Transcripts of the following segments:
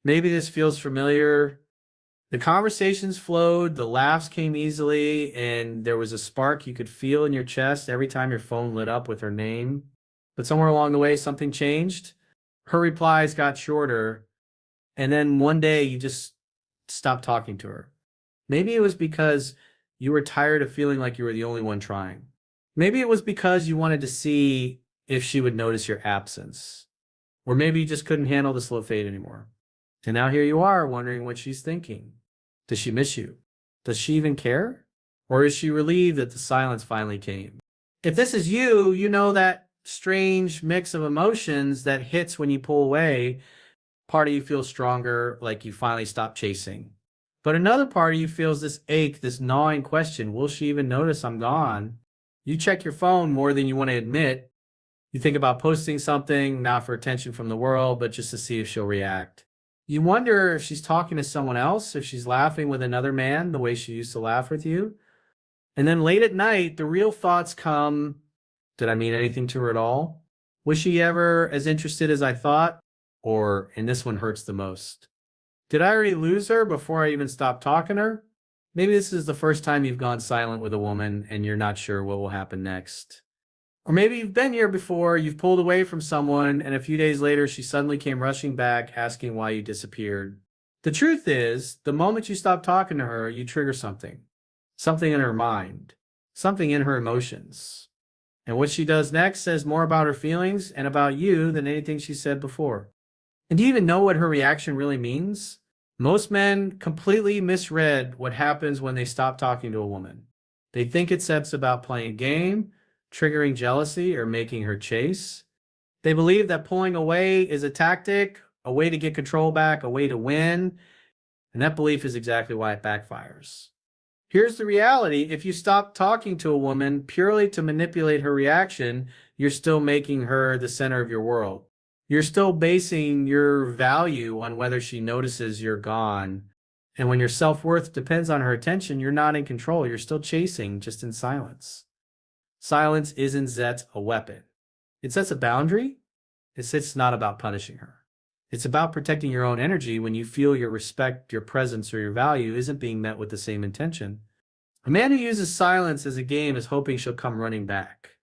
Maybe this feels familiar. The conversations flowed, the laughs came easily, and there was a spark you could feel in your chest every time your phone lit up with her name. But somewhere along the way, something changed. Her replies got shorter, and then one day you just stopped talking to her. Maybe it was because you were tired of feeling like you were the only one trying. Maybe it was because you wanted to see if she would notice your absence. Or maybe you just couldn't handle the slow fade anymore. And now here you are wondering what she's thinking. Does she miss you? Does she even care? Or is she relieved that the silence finally came? If this is you, you know that strange mix of emotions that hits when you pull away. Part of you feels stronger, like you finally stopped chasing. But another part of you feels this ache, this gnawing question, will she even notice I'm gone? You check your phone more than you want to admit. You think about posting something, not for attention from the world, but just to see if she'll react. You wonder if she's talking to someone else, if she's laughing with another man the way she used to laugh with you. And then late at night, the real thoughts come. Did I mean anything to her at all? Was she ever as interested as I thought? Or, and this one hurts the most, did I already lose her before I even stopped talking to her? Maybe this is the first time you've gone silent with a woman and you're not sure what will happen next. Or maybe you've been here before, you've pulled away from someone, and a few days later she suddenly came rushing back asking why you disappeared. The truth is, the moment you stop talking to her, you trigger something. Something in her mind. Something in her emotions. And what she does next says more about her feelings and about you than anything she said before. And do you even know what her reaction really means? Most men completely misread what happens when they stop talking to a woman. They think it says about playing a game, triggering jealousy, or making her chase. They believe that pulling away is a tactic, a way to get control back, a way to win, and that belief is exactly why it backfires. Here's the reality. If you stop talking to a woman purely to manipulate her reaction, you're still making her the center of your world. You're still basing your value on whether she notices you're gone. And when your self-worth depends on her attention, you're not in control. You're still chasing, just in silence. Silence isn't Zet a weapon. It sets a boundary. It's not about punishing her. It's about protecting your own energy when you feel your respect, your presence, or your value isn't being met with the same intention. A man who uses silence as a game is hoping she'll come running back.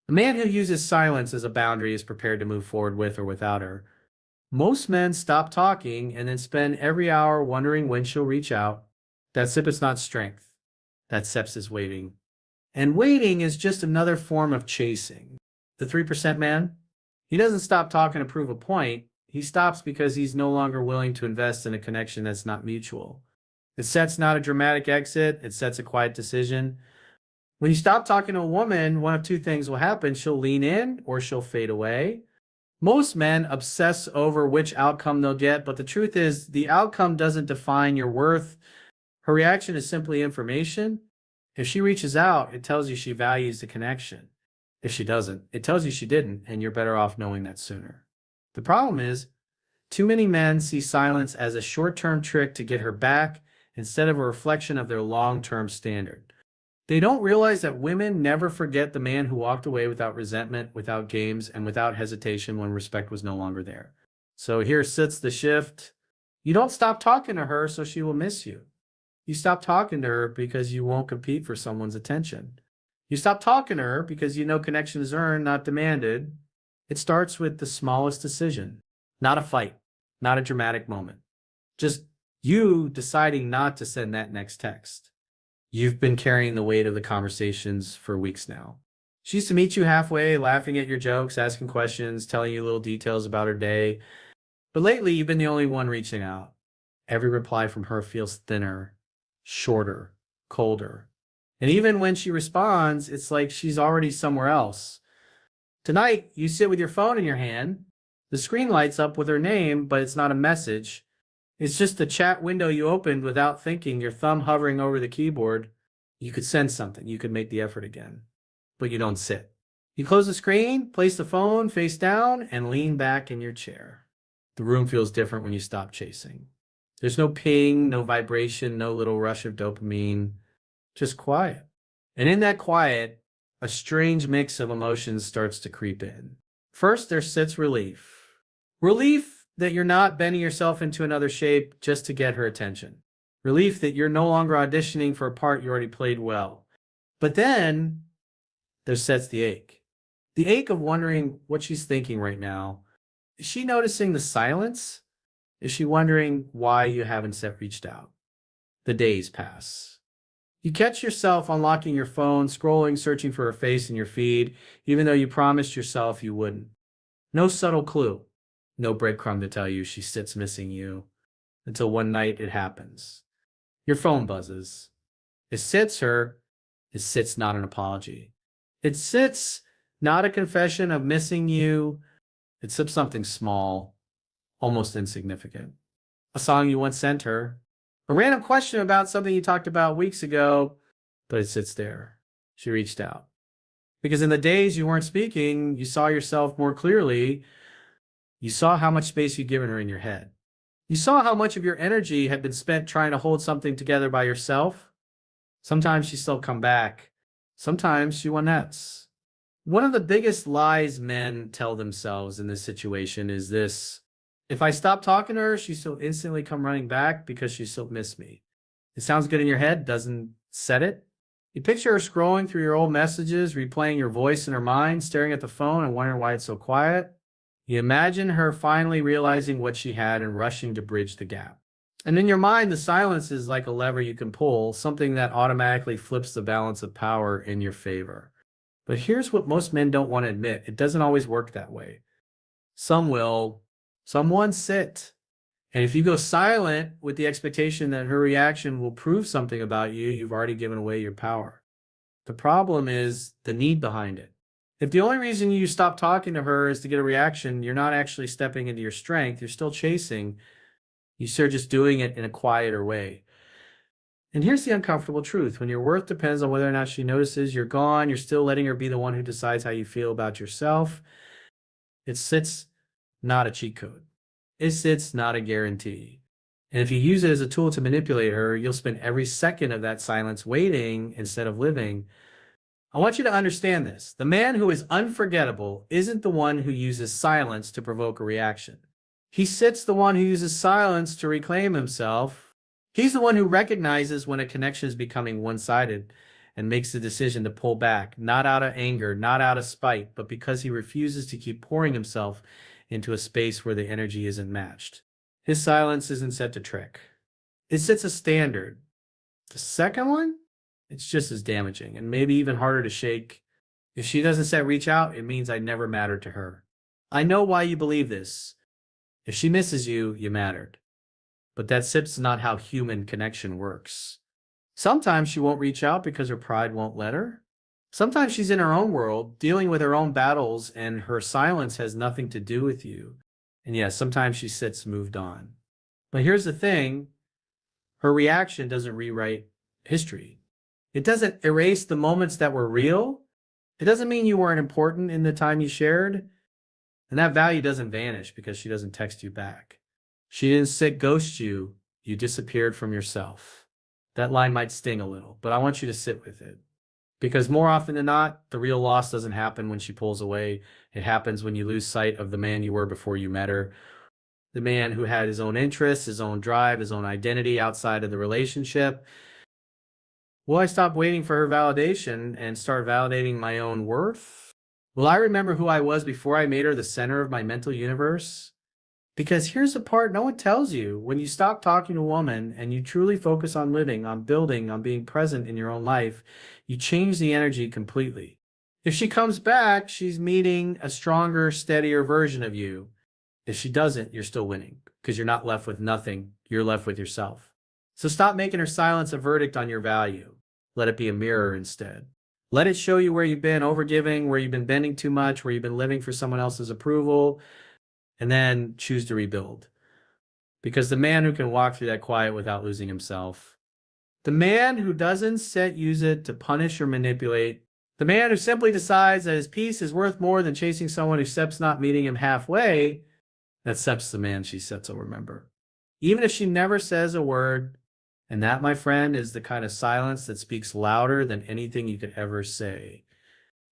A man who uses silence as a boundary is prepared to move forward with or without her. Most men stop talking and then spend every hour wondering when she'll reach out. That sip is not strength. That sepsis is waiting. And waiting is just another form of chasing. The 3% man, he doesn't stop talking to prove a point. He stops because he's no longer willing to invest in a connection that's not mutual. It sets not a dramatic exit, it sets a quiet decision. When you stop talking to a woman, one of two things will happen. She'll lean in or she'll fade away. Most men obsess over which outcome they'll get, but the truth is the outcome doesn't define your worth. Her reaction is simply information. If she reaches out, it tells you she values the connection. If she doesn't, it tells you she didn't, and you're better off knowing that sooner. The problem is, too many men see silence as a short-term trick to get her back instead of a reflection of their long-term standard. They don't realize that women never forget the man who walked away without resentment, without games, and without hesitation when respect was no longer there. So here sits the shift. You don't stop talking to her so she will miss you. You stop talking to her because you won't compete for someone's attention. You stop talking to her because you know connection is earned, not demanded. It starts with the smallest decision, not a fight, not a dramatic moment. Just you deciding not to send that next text. You've been carrying the weight of the conversations for weeks now. She used to meet you halfway, laughing at your jokes, asking questions, telling you little details about her day. But lately, you've been the only one reaching out. Every reply from her feels thinner, shorter, colder. And even when she responds, it's like she's already somewhere else. Tonight, you sit with your phone in your hand. The screen lights up with her name, but it's not a message. It's just the chat window you opened without thinking, your thumb hovering over the keyboard. You could send something. You could make the effort again. But you don't sit. You close the screen, place the phone face down, and lean back in your chair. The room feels different when you stop chasing. There's no ping, no vibration, no little rush of dopamine. Just quiet. And in that quiet, a strange mix of emotions starts to creep in. First, there sits relief. Relief that you're not bending yourself into another shape just to get her attention. Relief that you're no longer auditioning for a part you already played well. But then there sets the ache. The ache of wondering what she's thinking right now. Is she noticing the silence? Is she wondering why you haven't yet reached out? The days pass. You catch yourself unlocking your phone, scrolling, searching for her face in your feed, even though you promised yourself you wouldn't. No subtle clue, no breadcrumb to tell you she sits missing you, until one night it happens. Your phone buzzes. It sits her. It sits not an apology. It sits not a confession of missing you. It sips something small, almost insignificant. A song you once sent her. A random question about something you talked about weeks ago, but it sits there. She reached out. Because in the days you weren't speaking, you saw yourself more clearly. You saw how much space you'd given her in your head. You saw how much of your energy had been spent trying to hold something together by yourself. Sometimes she still come back. Sometimes she nets. One of the biggest lies men tell themselves in this situation is this: if I stop talking to her, she still instantly come running back because she still missed me. It sounds good in your head, doesn't set it? You picture her scrolling through your old messages, replaying your voice in her mind, staring at the phone and wondering why it's so quiet. You imagine her finally realizing what she had and rushing to bridge the gap. And in your mind, the silence is like a lever you can pull, something that automatically flips the balance of power in your favor. But here's what most men don't want to admit: it doesn't always work that way. Some will, some won't sit. And if you go silent with the expectation that her reaction will prove something about you, you've already given away your power. The problem is the need behind it. If the only reason you stop talking to her is to get a reaction, you're not actually stepping into your strength. You're still chasing. You're just doing it in a quieter way. And here's the uncomfortable truth. When your worth depends on whether or not she notices you're gone, you're still letting her be the one who decides how you feel about yourself. It sits not a cheat code. It sits not a guarantee. And if you use it as a tool to manipulate her, you'll spend every second of that silence waiting instead of living. I want you to understand this. The man who is unforgettable isn't the one who uses silence to provoke a reaction. He sits the one who uses silence to reclaim himself. He's the one who recognizes when a connection is becoming one-sided and makes the decision to pull back, not out of anger, not out of spite, but because he refuses to keep pouring himself into a space where the energy isn't matched. His silence isn't set to trick. It sets a standard. The second one, it's just as damaging and maybe even harder to shake. If she doesn't set reach out, it means I never mattered to her. I know why you believe this. If she misses you, you mattered. But that SIP's not how human connection works. Sometimes she won't reach out because her pride won't let her. Sometimes she's in her own world, dealing with her own battles, and her silence has nothing to do with you. And yes, sometimes she sits moved on. But here's the thing: her reaction doesn't rewrite history. It doesn't erase the moments that were real. It doesn't mean you weren't important in the time you shared. And that value doesn't vanish because she doesn't text you back. She didn't ghost you. You disappeared from yourself. That line might sting a little, but I want you to sit with it. Because more often than not, the real loss doesn't happen when she pulls away. It happens when you lose sight of the man you were before you met her. The man who had his own interests, his own drive, his own identity outside of the relationship. Will I stop waiting for her validation and start validating my own worth? Will I remember who I was before I made her the center of my mental universe? Because here's the part no one tells you. When you stop talking to a woman and you truly focus on living, on building, on being present in your own life, you change the energy completely. If she comes back, she's meeting a stronger, steadier version of you. If she doesn't, you're still winning because you're not left with nothing. You're left with yourself. So stop making her silence a verdict on your value. Let it be a mirror instead. Let it show you where you've been overgiving, where you've been bending too much, where you've been living for someone else's approval, and then choose to rebuild. Because the man who can walk through that quiet without losing himself, the man who doesn't use it to punish or manipulate, the man who simply decides that his peace is worth more than chasing someone who SEP's not meeting him halfway, that SEP's the man she sets will remember. Even if she never says a word. And that, my friend, is the kind of silence that speaks louder than anything you could ever say.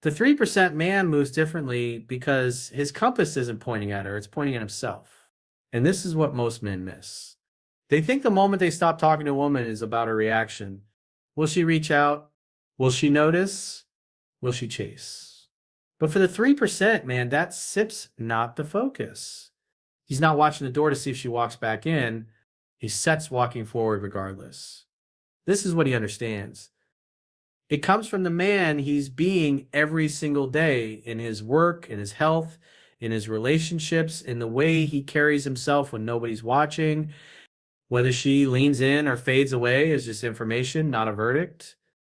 The 3% man moves differently because his compass isn't pointing at her, it's pointing at himself. And this is what most men miss. They think the moment they stop talking to a woman is about her reaction. Will she reach out? Will she notice? Will she chase? But for the 3%, man, that sip's not the focus. He's not watching the door to see if she walks back in. He sets walking forward regardless. This is what he understands. It comes from the man he's being every single day in his work, in his health, in his relationships, in the way he carries himself when nobody's watching. Whether she leans in or fades away is just information, not a verdict.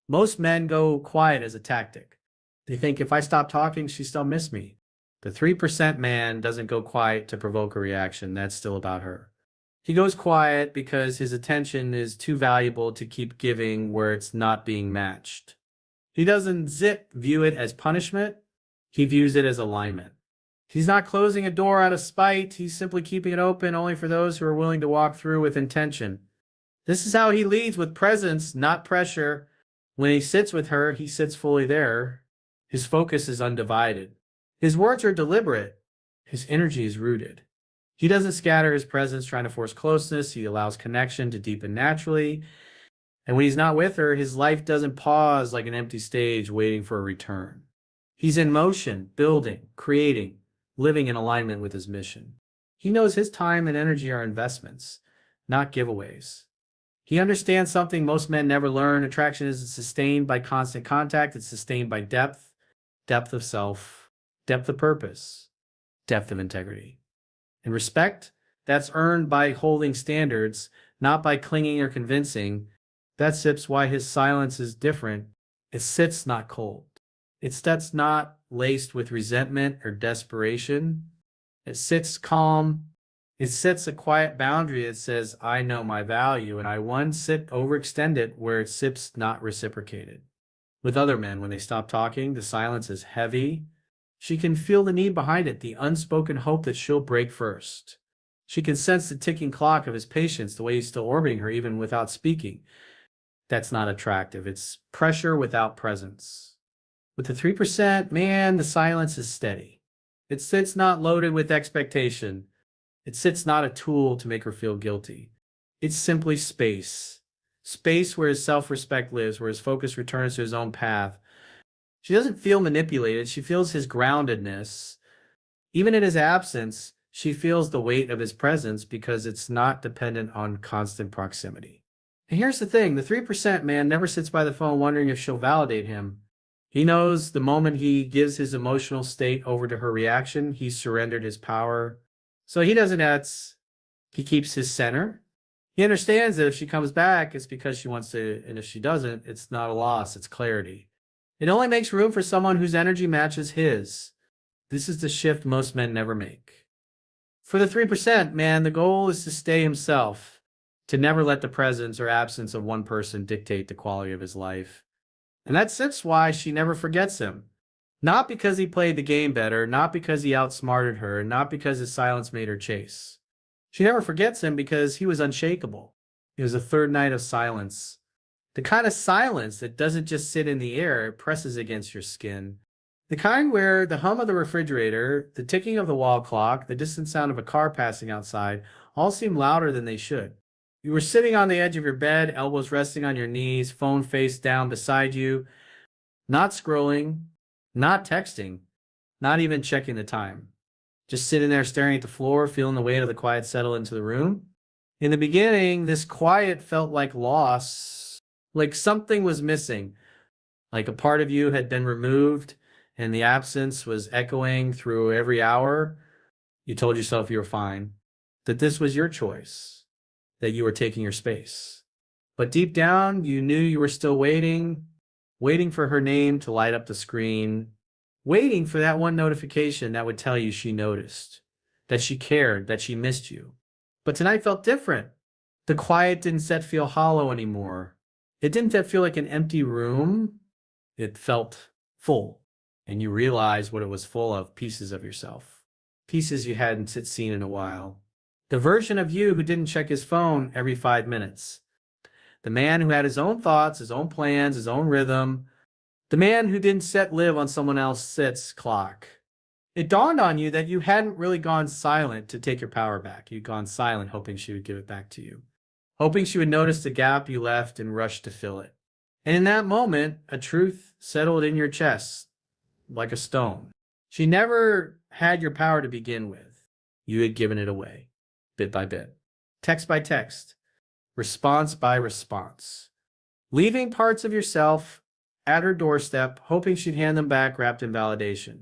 Most men go quiet as a tactic. They think if I stop talking, she still miss me. The 3% man doesn't go quiet to provoke a reaction. That's still about her. He goes quiet because his attention is too valuable to keep giving where it's not being matched. He doesn't view it as punishment. He views it as alignment. He's not closing a door out of spite. He's simply keeping it open only for those who are willing to walk through with intention. This is how he leads, with presence, not pressure. When he sits with her, he sits fully there. His focus is undivided. His words are deliberate. His energy is rooted. He doesn't scatter his presence trying to force closeness. He allows connection to deepen naturally. And when he's not with her, his life doesn't pause like an empty stage waiting for a return. He's in motion, building, creating, living in alignment with his mission. He knows his time and energy are investments, not giveaways. He understands something most men never learn. Attraction isn't sustained by constant contact. It's sustained by depth, depth of self, depth of purpose, depth of integrity. And respect, that's earned by holding standards, not by clinging or convincing. That's why his silence is different. It sits not cold. That's not laced with resentment or desperation. It sits calm. It sets a quiet boundary that says, I know my value, and I once overextend it where it sips not reciprocated. With other men, when they stop talking, the silence is heavy. She can feel the need behind it, the unspoken hope that she'll break first. She can sense the ticking clock of his patience, the way he's still orbiting her even without speaking. That's not attractive. It's pressure without presence. With the 3%, man, the silence is steady. It sits not loaded with expectation. It sits not a tool to make her feel guilty. It's simply space. Space where his self-respect lives, where his focus returns to his own path. She doesn't feel manipulated. She feels his groundedness. Even in his absence, she feels the weight of his presence because it's not dependent on constant proximity. And here's the thing, the 3% man never sits by the phone wondering if she'll validate him. He knows the moment he gives his emotional state over to her reaction, he's surrendered his power. So he doesn't ask, he keeps his center. He understands that if she comes back, it's because she wants to, and if she doesn't, it's not a loss, it's clarity. It only makes room for someone whose energy matches his. This is the shift most men never make. For the 3%, man, the goal is to stay himself, to never let the presence or absence of one person dictate the quality of his life. And that's why she never forgets him. Not because he played the game better, not because he outsmarted her, not because his silence made her chase. She never forgets him because he was unshakable. It was a third night of silence. The kind of silence that doesn't just sit in the air, it presses against your skin. The kind where the hum of the refrigerator, the ticking of the wall clock, the distant sound of a car passing outside all seem louder than they should. You were sitting on the edge of your bed, elbows resting on your knees, phone face down beside you, not scrolling, not texting, not even checking the time. Just sitting there staring at the floor, feeling the weight of the quiet settle into the room. In the beginning, this quiet felt like loss, like something was missing, like a part of you had been removed and the absence was echoing through every hour. You told yourself you were fine, that this was your choice, that you were taking your space. But deep down, you knew you were still waiting for her name to light up the screen, waiting for that one notification that would tell you she noticed, that she cared, that she missed you. But tonight felt different. The quiet didn't feel hollow anymore. It didn't feel like an empty room. It felt full. And you realized what it was full of, pieces of yourself. Pieces you hadn't seen in a while. The version of you who didn't check his phone every 5 minutes. The man who had his own thoughts, his own plans, his own rhythm. The man who didn't live on someone else's clock. It dawned on you that you hadn't really gone silent to take your power back. You'd gone silent hoping she would give it back to you, hoping she would notice the gap you left and rush to fill it. And in that moment, a truth settled in your chest like a stone. She never had your power to begin with. You had given it away, bit by bit, text by text, response by response, leaving parts of yourself at her doorstep, hoping she'd hand them back wrapped in validation.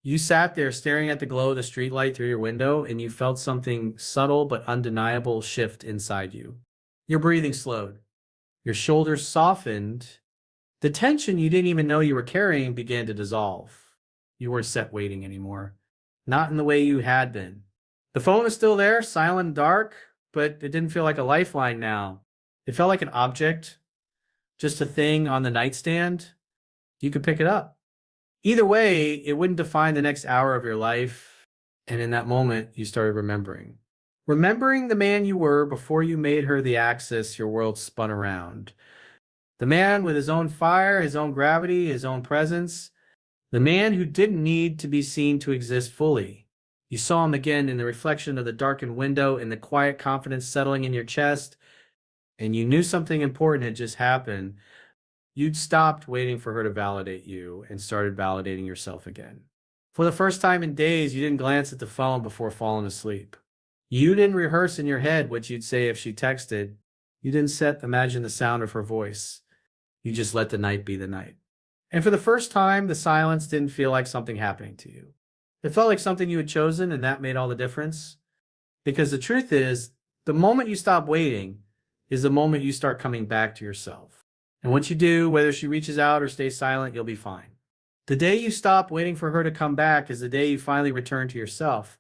You sat there staring at the glow of the streetlight through your window, and you felt something subtle but undeniable shift inside you. Your breathing slowed. Your shoulders softened. The tension you didn't even know you were carrying began to dissolve. You weren't set waiting anymore. Not in the way you had been. The phone was still there, silent and dark, but it didn't feel like a lifeline now. It felt like an object, just a thing on the nightstand. You could pick it up. Either way, it wouldn't define the next hour of your life. And in that moment, you started remembering. Remembering the man you were before you made her the axis your world spun around. The man with his own fire, his own gravity, his own presence. The man who didn't need to be seen to exist fully. You saw him again in the reflection of the darkened window, in the quiet confidence settling in your chest, and you knew something important had just happened. You'd stopped waiting for her to validate you and started validating yourself again. For the first time in days, you didn't glance at the phone before falling asleep. You didn't rehearse in your head what you'd say if she texted. You didn't imagine the sound of her voice. You just let the night be the night. And for the first time, the silence didn't feel like something happening to you. It felt like something you had chosen, and that made all the difference. Because the truth is, the moment you stop waiting is the moment you start coming back to yourself. And once you do, whether she reaches out or stays silent, you'll be fine. The day you stop waiting for her to come back is the day you finally return to yourself.